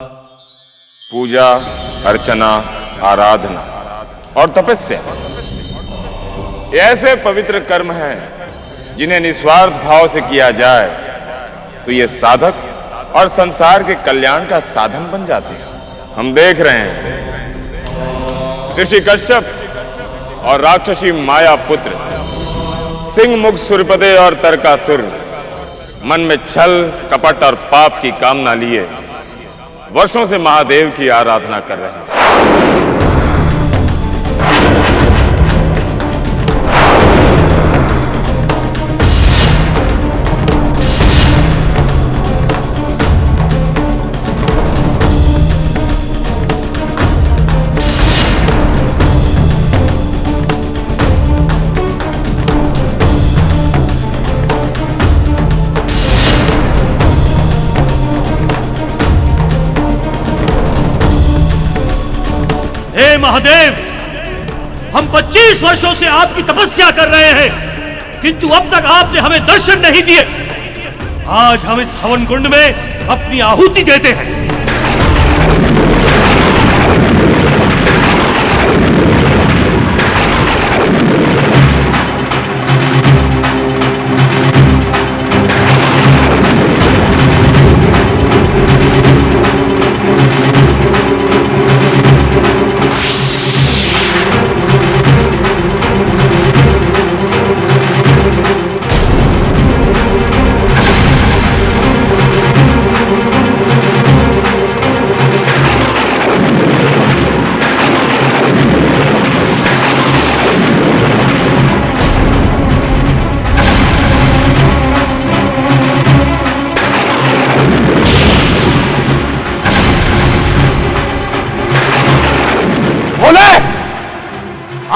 पूजा, अर्चना, आराधना और तपस्या ये ऐसे पवित्र कर्म हैं जिन्हें निस्वार्थ भाव से किया जाए तो ये साधक और संसार के कल्याण का साधन बन जाते हैं। हम देख रहे हैं ऋषि कश्यप और राक्षसी माया पुत्र सिंह मुख सूर्यपदे और तरकासुर मन में छल, कपट और पाप की कामना लिए वर्षों से महादेव की आराधना कर रहे हैं। हे महादेव, हम 25 वर्षों से आपकी तपस्या कर रहे हैं, किंतु अब तक आपने हमें दर्शन नहीं दिए। आज हम इस हवन कुंड में अपनी आहुति देते हैं।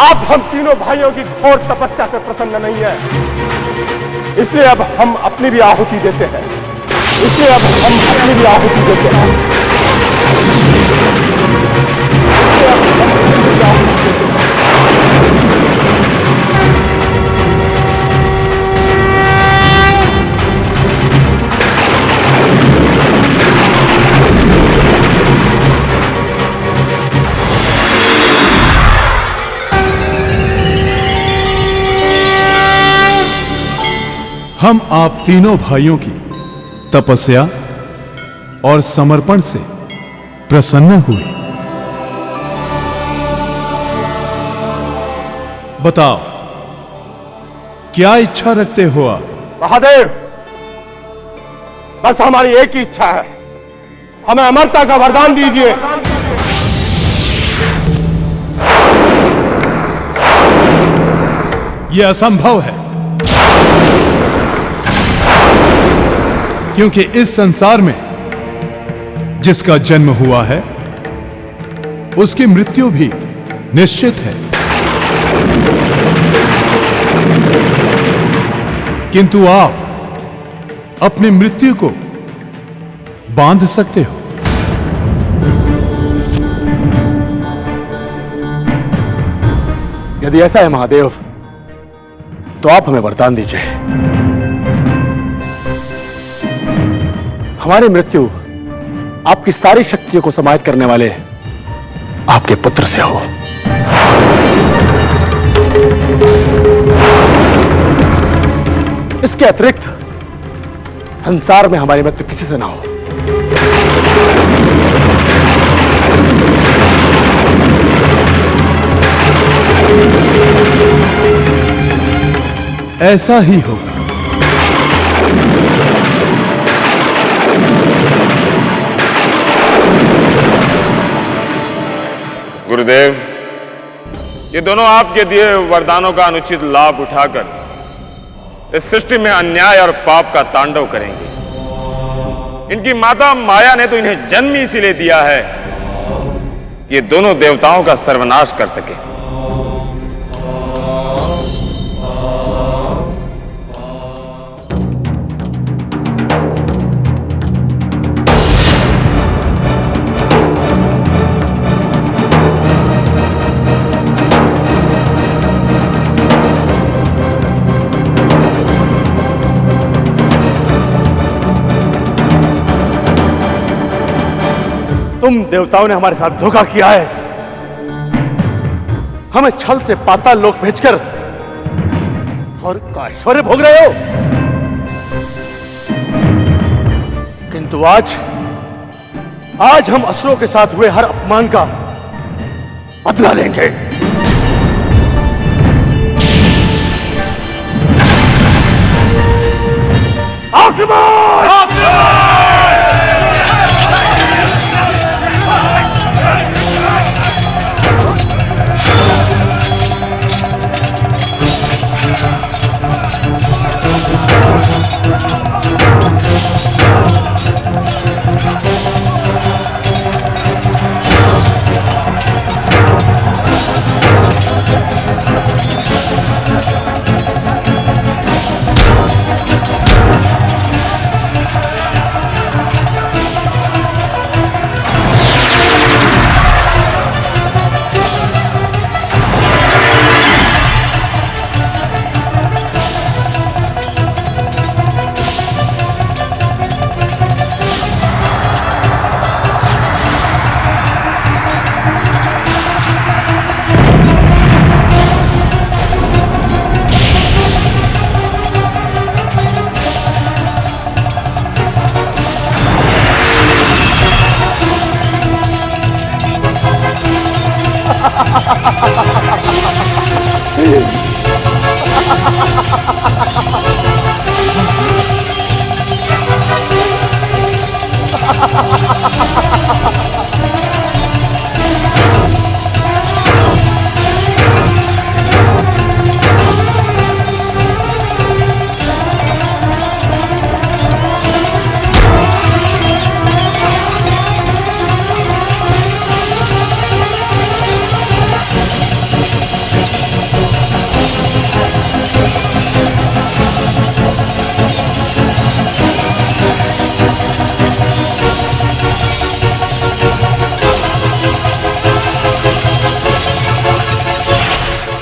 आप हम तीनों भाइयों की घोर तपस्या से प्रसन्न नहीं है, इसलिए अब हम अपनी भी आहुति देते हैं। हम आप तीनों भाइयों की तपस्या और समर्पण से प्रसन्न हुए। बताओ, क्या इच्छा रखते हो आप? महादेव, बस हमारी एक ही इच्छा है, हमें अमरता का वरदान दीजिए। यह असंभव है, क्योंकि इस संसार में जिसका जन्म हुआ है उसकी मृत्यु भी निश्चित है, किंतु आप अपनी मृत्यु को बांध सकते हो। यदि ऐसा है महादेव, तो आप हमें वरदान दीजिए, हमारी मृत्यु आपकी सारी शक्तियों को समाहित करने वाले आपके पुत्र से हो। इसके अतिरिक्त संसार में हमारी मृत्यु किसी से ना हो। ऐसा ही होगा। गुरुदेव, ये दोनों आपके दिए वरदानों का अनुचित लाभ उठाकर इस सृष्टि में अन्याय और पाप का तांडव करेंगे। इनकी माता माया ने तो इन्हें जन्म ही इसीलिए दिया है कि ये दोनों देवताओं का सर्वनाश कर सके। तुम देवताओं ने हमारे साथ धोखा किया है। हमें छल से पाताल लोक भेजकर स्वर्ग का ऐश्वर्य भोग रहे हो। किंतु आज हम असुरों के साथ हुए हर अपमान का बदला लेंगे।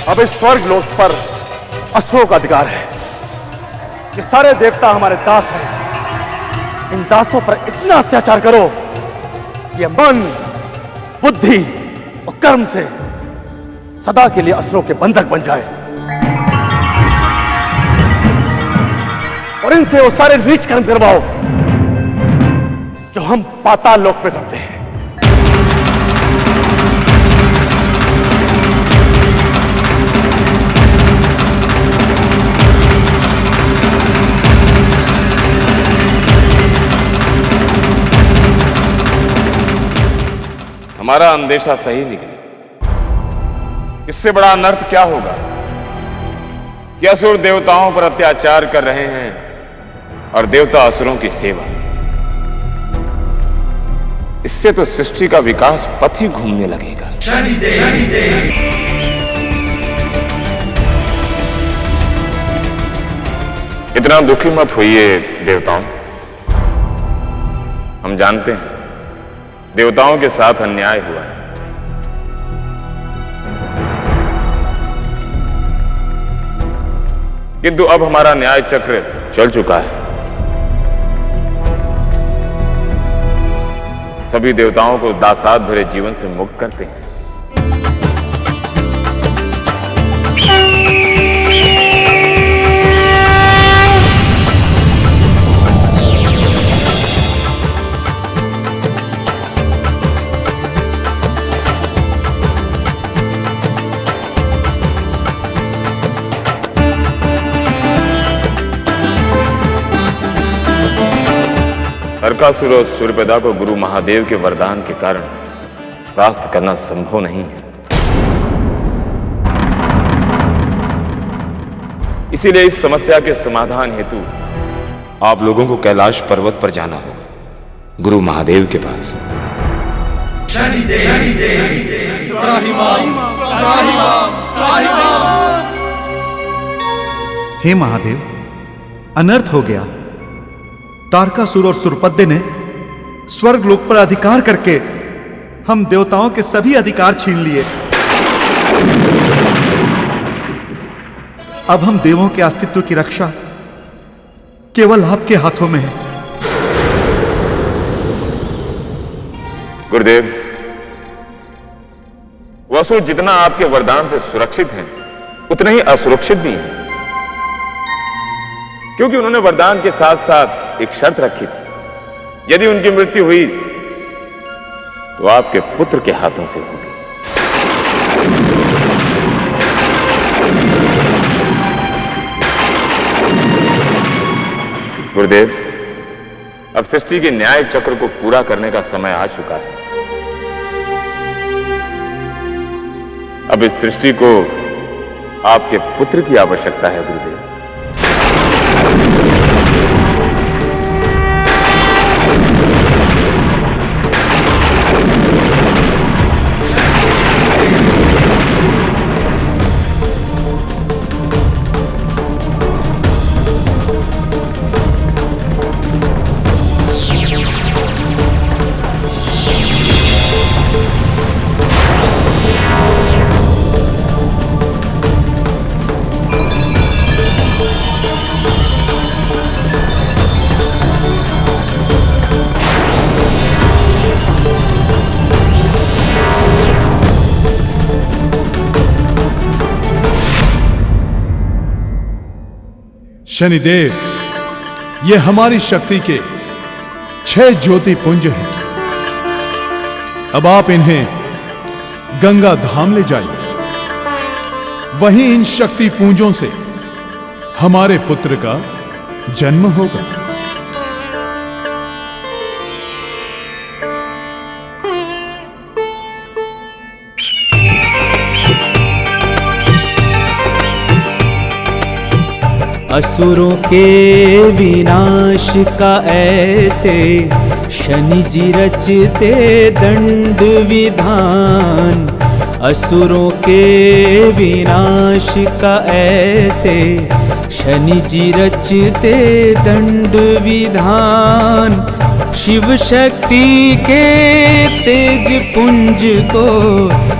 अब इस स्वर्ग लोक पर असुरों का अधिकार है। ये सारे देवता हमारे दास हैं। इन दासों पर इतना अत्याचार करो कि ये मन, बुद्धि और कर्म से सदा के लिए असुरों के बंधक बन जाए और इनसे वो सारे नीच कर्म करवाओ जो हम पाताल लोक पे करते हैं। हमारा अंदेशा सही निकला। इससे बड़ा अनर्थ क्या होगा कि असुर देवताओं पर अत्याचार कर रहे हैं और देवता असुरों की सेवा। इससे तो सृष्टि का विकास पथ ही घूमने लगेगा। इतना दुखी मत होइए देवताओं। हम जानते हैं देवताओं के साथ अन्याय हुआ है, किंतु अब हमारा न्याय चक्र चल चुका है। सभी देवताओं को दासाद भरे जीवन से मुक्त करते हैं। नरकासुर और सूर्यप्रदा को गुरु महादेव के वरदान के कारण परास्त करना संभव नहीं है। इसीलिए इस समस्या के समाधान हेतु आप लोगों को कैलाश पर्वत पर जाना होगा, गुरु महादेव के पास। हे महादेव, अनर्थ हो गया। तारकासुर और सुरपद्य ने स्वर्ग लोक पर अधिकार करके हम देवताओं के सभी अधिकार छीन लिए। अब हम देवों के अस्तित्व की रक्षा केवल आपके हाथों में है। गुरुदेव, वो असुर जितना आपके वरदान से सुरक्षित हैं, उतने ही असुरक्षित भी हैं, क्योंकि उन्होंने वरदान के साथ साथ एक शर्त रखी थी, यदि उनकी मृत्यु हुई तो आपके पुत्र के हाथों से होगी। गुरुदेव, अब सृष्टि के न्याय चक्र को पूरा करने का समय आ चुका है। अब इस सृष्टि को आपके पुत्र की आवश्यकता है गुरुदेव। शनिदेव, ये हमारी शक्ति के 6 ज्योति पुंज हैं। अब आप इन्हें गंगा धाम ले जाइए। वहीं इन शक्ति पुंजों से हमारे पुत्र का जन्म होगा। असुरों के विनाश का ऐसे शनि जी रचते दंड विधान। असुरों के विनाश का ऐसे शनि जी रचते दंड विधान। शिव शक्ति के तेज पुंज को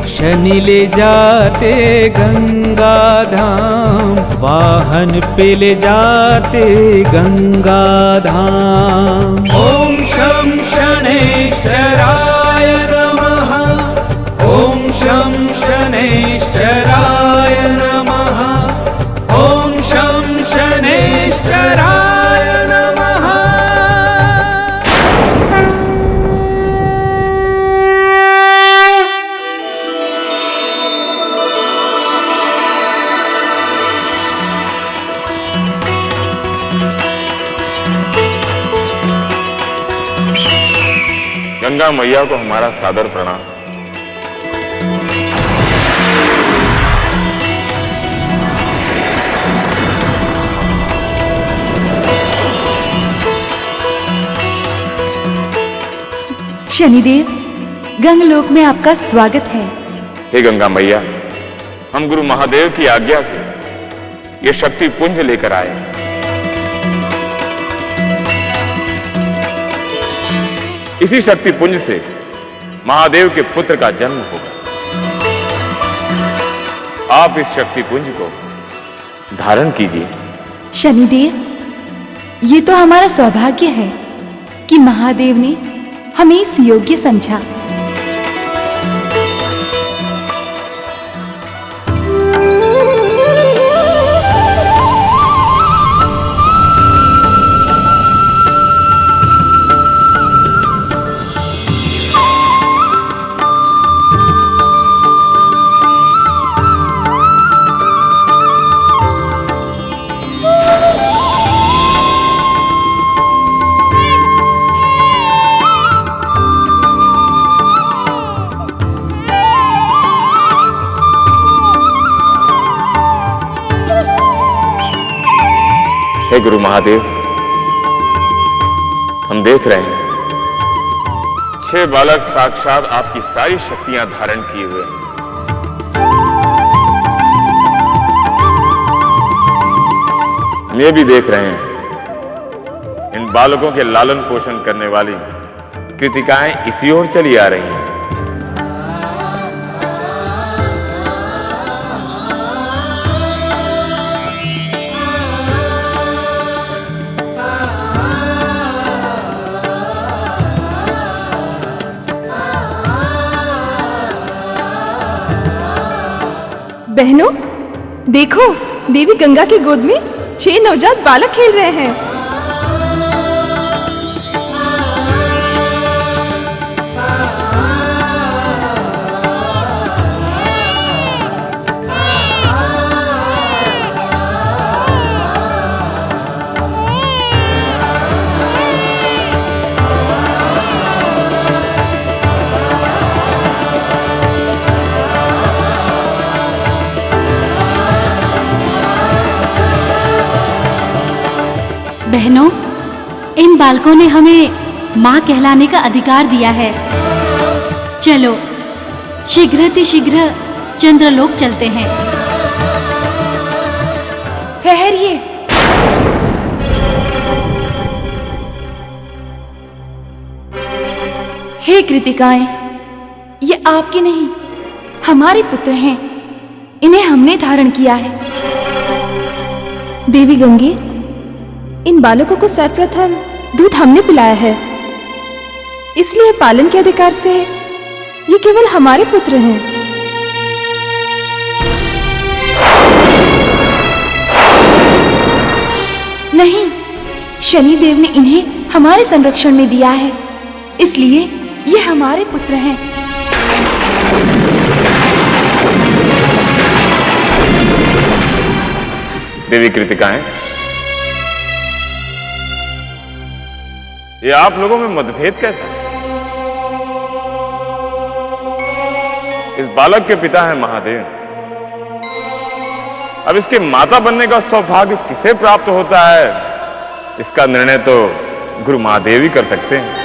शनि ले जाते गंगा धाम। वाहन पे ले जाते गंगा धाम। ओम शं शनैश्चराय नमः। ओम शं शनैश्चराय नमः। ओम शं शनैश्चराय नमः। गंगा मैया को हमारा सादर प्रणाम। शनिदेव, गंगलोक में आपका स्वागत है। हे गंगा मैया, हम गुरु महादेव की आज्ञा से ये शक्ति पुंज लेकर आए हैं। इसी शक्ति पुंज से महादेव के पुत्र का जन्म होगा। आप इस शक्ति पुंज को धारण कीजिए। शनिदेव, ये तो हमारा सौभाग्य है कि महादेव ने हमें इस योग्य समझा। हे गुरु महादेव, हम देख रहे हैं 6 बालक साक्षात आपकी सारी शक्तियां धारण किए हुए हैं। हम ये भी देख रहे हैं इन बालकों के लालन पोषण करने वाली कृतिकाएं इसी ओर चली आ रही हैं। बहनों, देखो, देवी गंगा की गोद में 6 नवजात बालक खेल रहे हैं। बहनों, इन बालकों ने हमें माँ कहलाने का अधिकार दिया है। चलो शीघ्र चंद्रलोक चलते हैं। ठहरिए। हे कृतिकाएं, ये आपके नहीं, हमारे पुत्र हैं। इन्हें हमने धारण किया है। देवी गंगे, इन बालकों को सर्वप्रथम दूध हमने पिलाया है, इसलिए पालन के अधिकार से ये केवल हमारे पुत्र हैं। नहीं, शनिदेव ने इन्हें हमारे संरक्षण में दिया है, इसलिए ये हमारे पुत्र हैं। देवी कृतिकाएं, ये आप लोगों में मतभेद कैसा है? इस बालक के पिता हैं महादेव। अब इसके माता बनने का सौभाग्य किसे प्राप्त होता है, इसका निर्णय तो गुरु महादेव ही कर सकते हैं।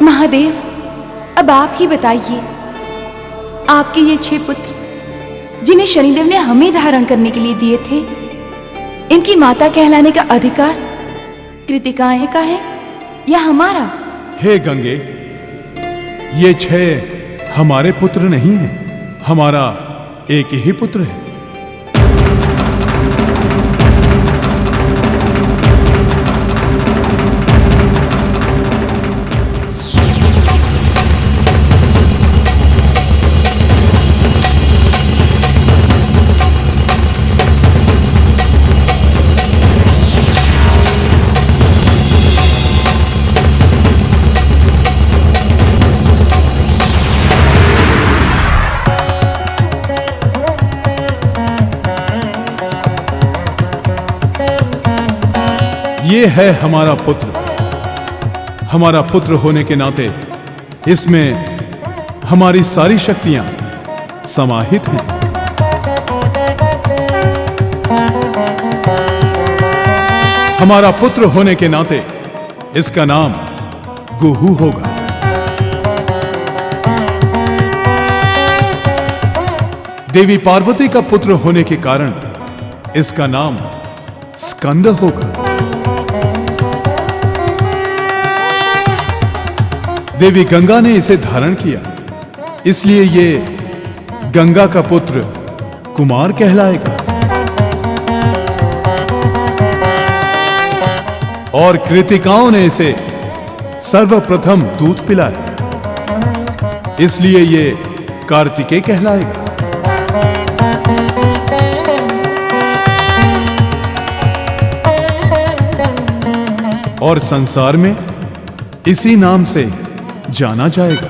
महादेव, अब आप ही बताइए, आपके ये 6 पुत्र जिन्हें शनिदेव ने हमें धारण करने के लिए दिए थे, इनकी माता कहलाने का अधिकार कृतिकाएं का है या हमारा? हे गंगे, ये 6 हमारे पुत्र नहीं हैं, हमारा एक ही पुत्र है। ये है हमारा पुत्र। हमारा पुत्र होने के नाते इसमें हमारी सारी शक्तियां समाहित हैं। हमारा पुत्र होने के नाते इसका नाम गुहू होगा। देवी पार्वती का पुत्र होने के कारण इसका नाम स्कंद होगा। देवी गंगा ने इसे धारण किया, इसलिए ये गंगा का पुत्र कुमार कहलाएगा। और कृतिकाओं ने इसे सर्वप्रथम दूध पिलाया, इसलिए ये कार्तिकेय कहलाएगा। और संसार में इसी नाम से जाना जाएगा।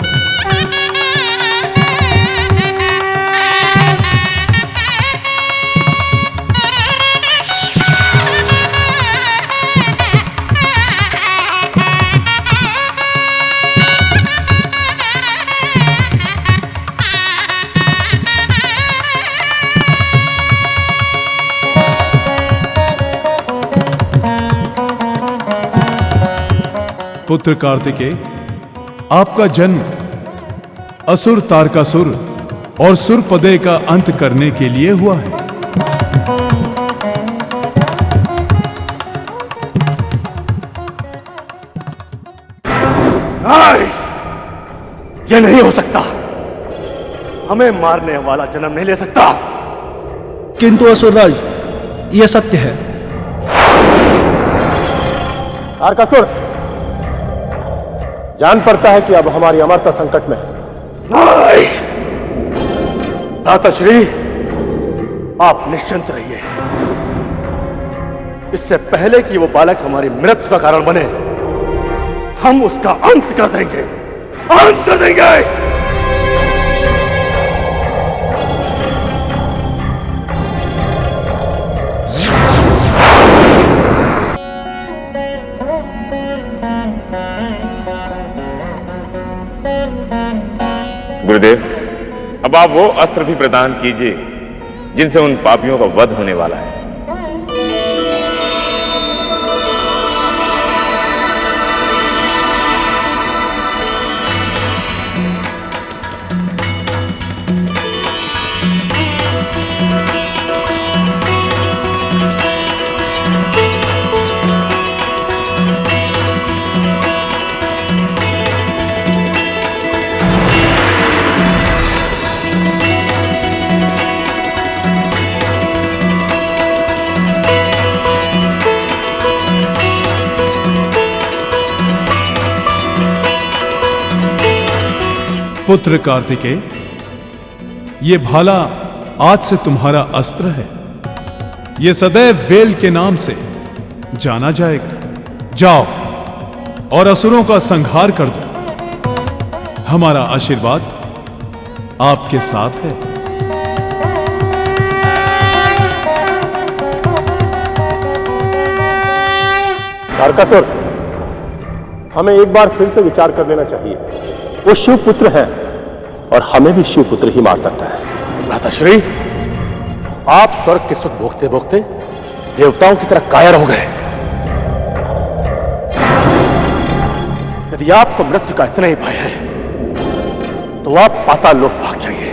पुत्र कार्तिकेय, आपका जन्म असुर तारकासुर और सुरपदे का अंत करने के लिए हुआ है। ये नहीं हो सकता। हमें मारने वाला जन्म नहीं ले सकता। किंतु असुरराज, यह सत्य है। तारकासुर, जान पड़ता है कि अब हमारी अमरता संकट में है। भ्राताश्री, आप निश्चिंत रहिए। इससे पहले कि वो बालक हमारी मृत्यु का कारण बने, हम उसका अंत कर देंगे, अंत कर देंगे। गुरुदेव, अब आप वो अस्त्र भी प्रदान कीजिए जिनसे उन पापियों का वध होने वाला है। पुत्र कार्तिकेय, ये भाला आज से तुम्हारा अस्त्र है। ये सदैव वेल के नाम से जाना जाएगा। जाओ और असुरों का संहार कर दो। हमारा आशीर्वाद आपके साथ है। तारकासुर, हमें एक बार फिर से विचार कर लेना चाहिए। वो शिव पुत्र है और हमें भी शिव पुत्र ही मार सकता है। भ्राताश्री, आप स्वर्ग के सुख भोगते भोगते देवताओं की तरह कायर हो गए। यदि आपको मृत्यु का इतना ही भय है तो आप पाताल लोक भाग जाइए।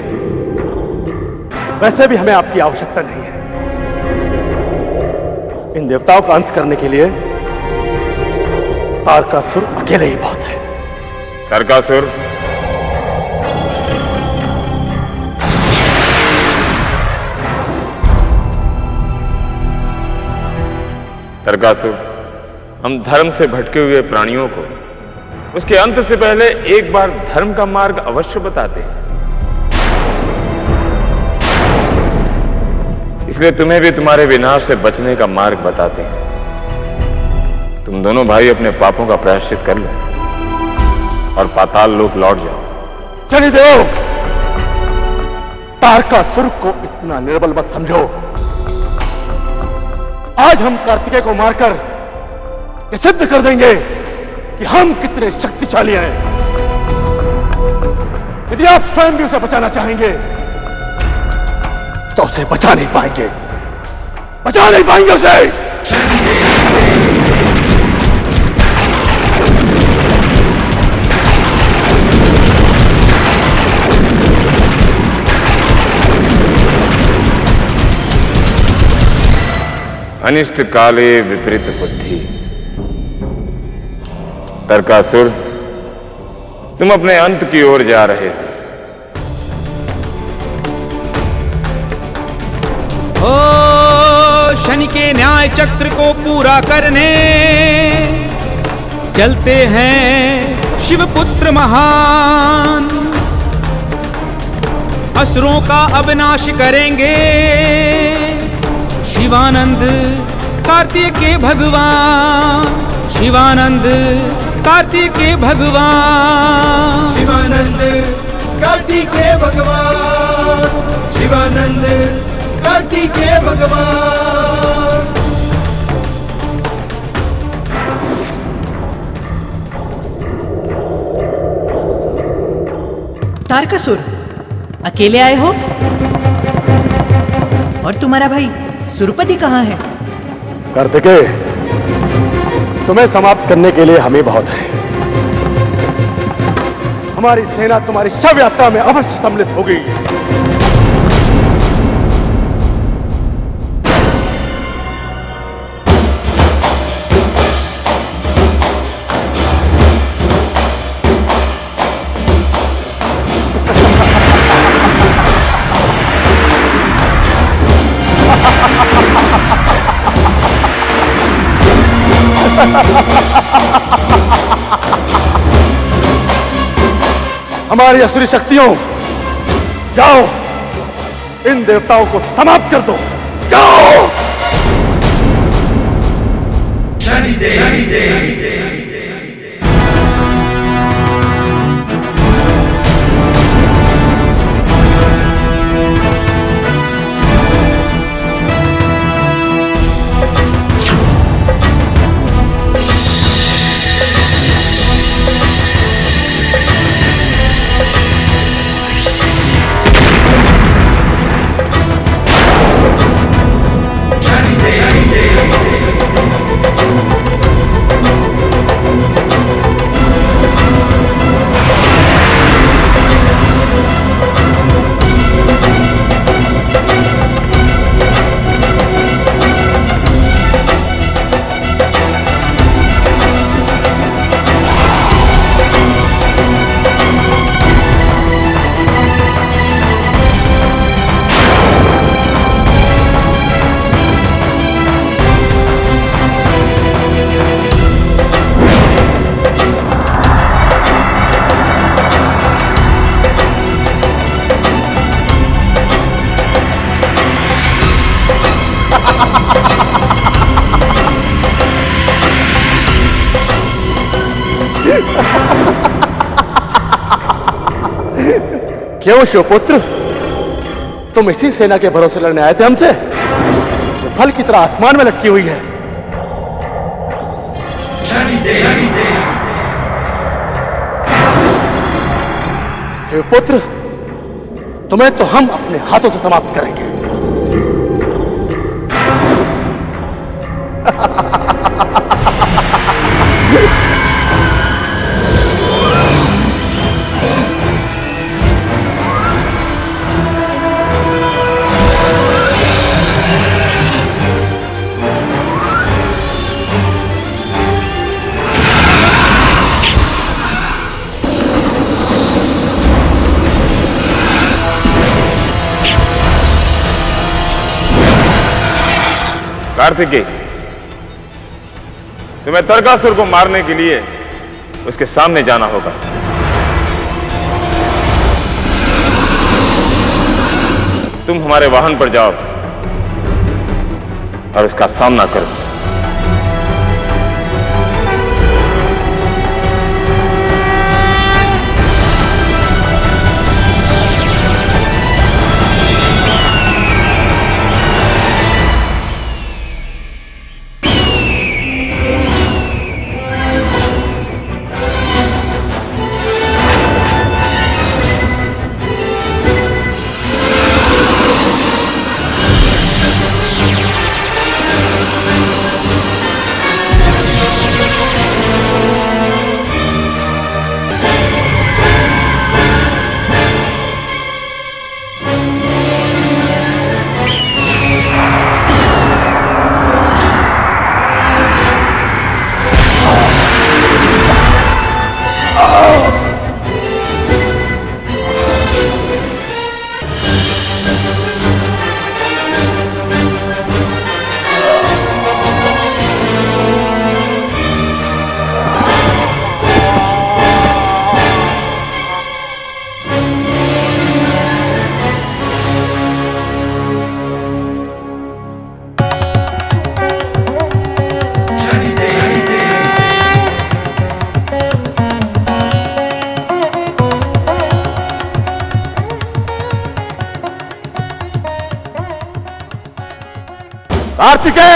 वैसे भी हमें आपकी आवश्यकता नहीं है। इन देवताओं का अंत करने के लिए तारकासुर अकेले ही बहुत है। तारकासुर, तारकासुर, हम धर्म से भटके हुए प्राणियों को उसके अंत से पहले एक बार धर्म का मार्ग अवश्य बताते हैं। इसलिए तुम्हें भी तुम्हारे विनाश से बचने का मार्ग बताते हैं। तुम दोनों भाई अपने पापों का प्रायश्चित कर लो और पाताल लोक लौट जाओ। शनिदेव, तारकासुर को इतना निर्बल मत समझो। आज हम कार्तिकेय को मारकर ये सिद्ध कर देंगे कि हम कितने शक्तिशाली हैं। यदि आप स्वयं भी उसे बचाना चाहेंगे तो उसे बचा नहीं पाएंगे, बचा नहीं पाएंगे उसे। अनिष्ट काले विपरीत बुद्धि। तारकासुर, तुम अपने अंत की ओर जा रहे हो। ओ शनि के न्याय चक्र को पूरा करने चलते हैं शिवपुत्र महान। असुरों का अविनाश करेंगे शिवानंद कार्तिकेय भगवान। शिवानंद कार्तिकेय भगवान। शिवानंद कार्तिकेय भगवान। शिवानंद कार्तिकेय भगवान। तारकासुर, अकेले आए हो? और तुम्हारा भाई सुरपति कहाँ है? कार्तिकेय, तुम्हें समाप्त करने के लिए हमें बहुत है। हमारी सेना तुम्हारी शव यात्रा में अवश्य सम्मिलित होगी। हमारी असुरी शक्तियों, जाओ इन देवताओं को समाप्त कर दो। जाओ। क्यों शिवपुत्र, तुम इसी सेना के भरोसे लड़ने आए थे हमसे? तो फल की तरह आसमान में लटकी हुई है। शिवपुत्र, तुम्हें तो हम अपने हाथों से समाप्त करेंगे। कार्तिकेय, तुम्हें तारकासुर को मारने के लिए उसके सामने जाना होगा। तुम हमारे वाहन पर जाओ और उसका सामना करो। कार्तिकेय,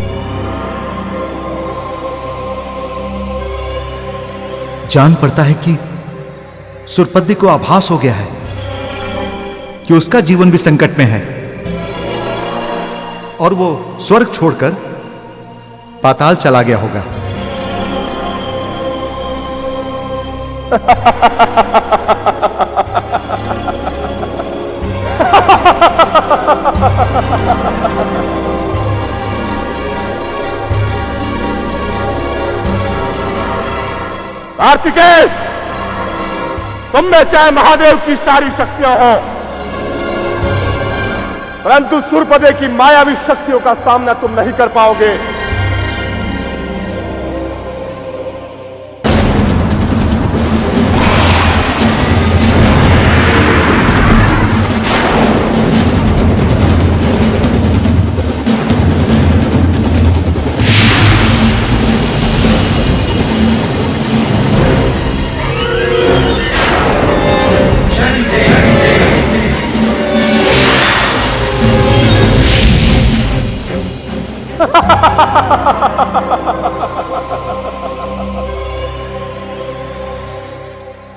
जान पड़ता है कि सुरपद्दी को आभास हो गया है कि उसका जीवन भी संकट में है और वो स्वर्ग छोड़कर पाताल चला गया होगा। कार्तिकेय, तुम में चाहे महादेव की सारी शक्तियां हो, परंतु सुरपदे की मायावी शक्तियों का सामना तुम नहीं कर पाओगे।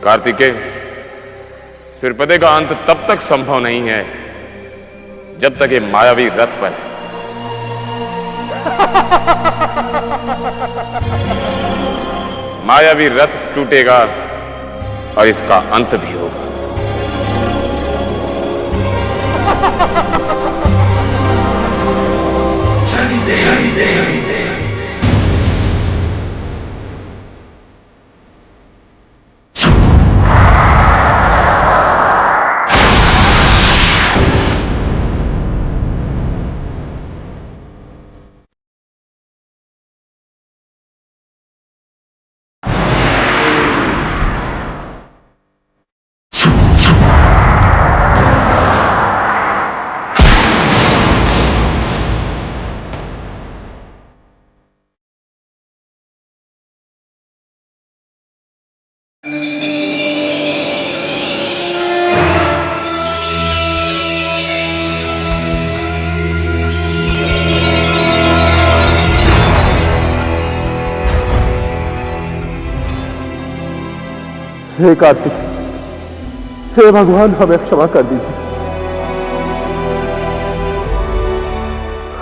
कार्तिकेय, सूर्यपदे का अंत तब तक संभव नहीं है जब तक ये मायावी रथ पर है। मायावी रथ टूटेगा और इसका अंत भी होगा। हे कार्तिक, हे भगवान, हमें क्षमा कर दीजिए।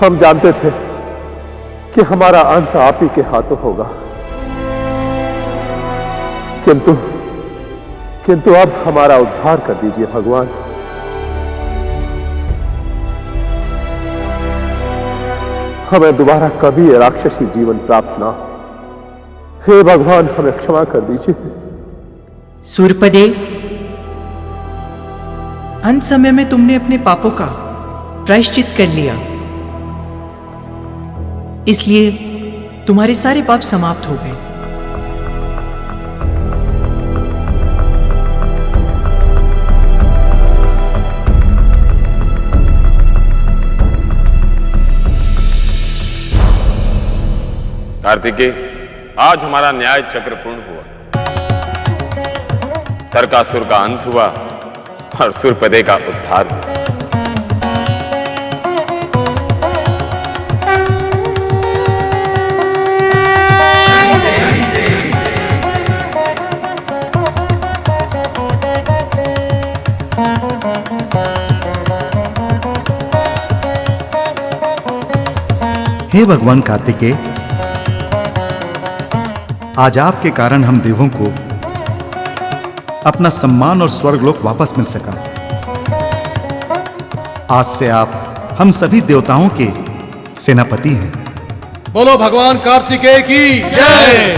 हम जानते थे कि हमारा अंत आप ही के हाथों होगा, किंतु अब हमारा उद्धार कर दीजिए भगवान। हमें दोबारा कभी ये राक्षसी जीवन प्राप्त ना हो। हे भगवान, हमें क्षमा कर दीजिए। सूर्यपदे, अंत समय में तुमने अपने पापों का प्रायश्चित कर लिया, इसलिए तुम्हारे सारे पाप समाप्त हो गए। कार्तिकेय, आज हमारा न्याय चक्र पूर्ण हुआ। तारकासुर का अंत हुआ और सूर्यपदे का उद्धार हुआ। हे भगवान कार्तिकेय, आज आपके कारण हम देवों को अपना सम्मान और स्वर्गलोक वापस मिल सका। आज से आप हम सभी देवताओं के सेनापति हैं। बोलो भगवान कार्तिकेय की जय।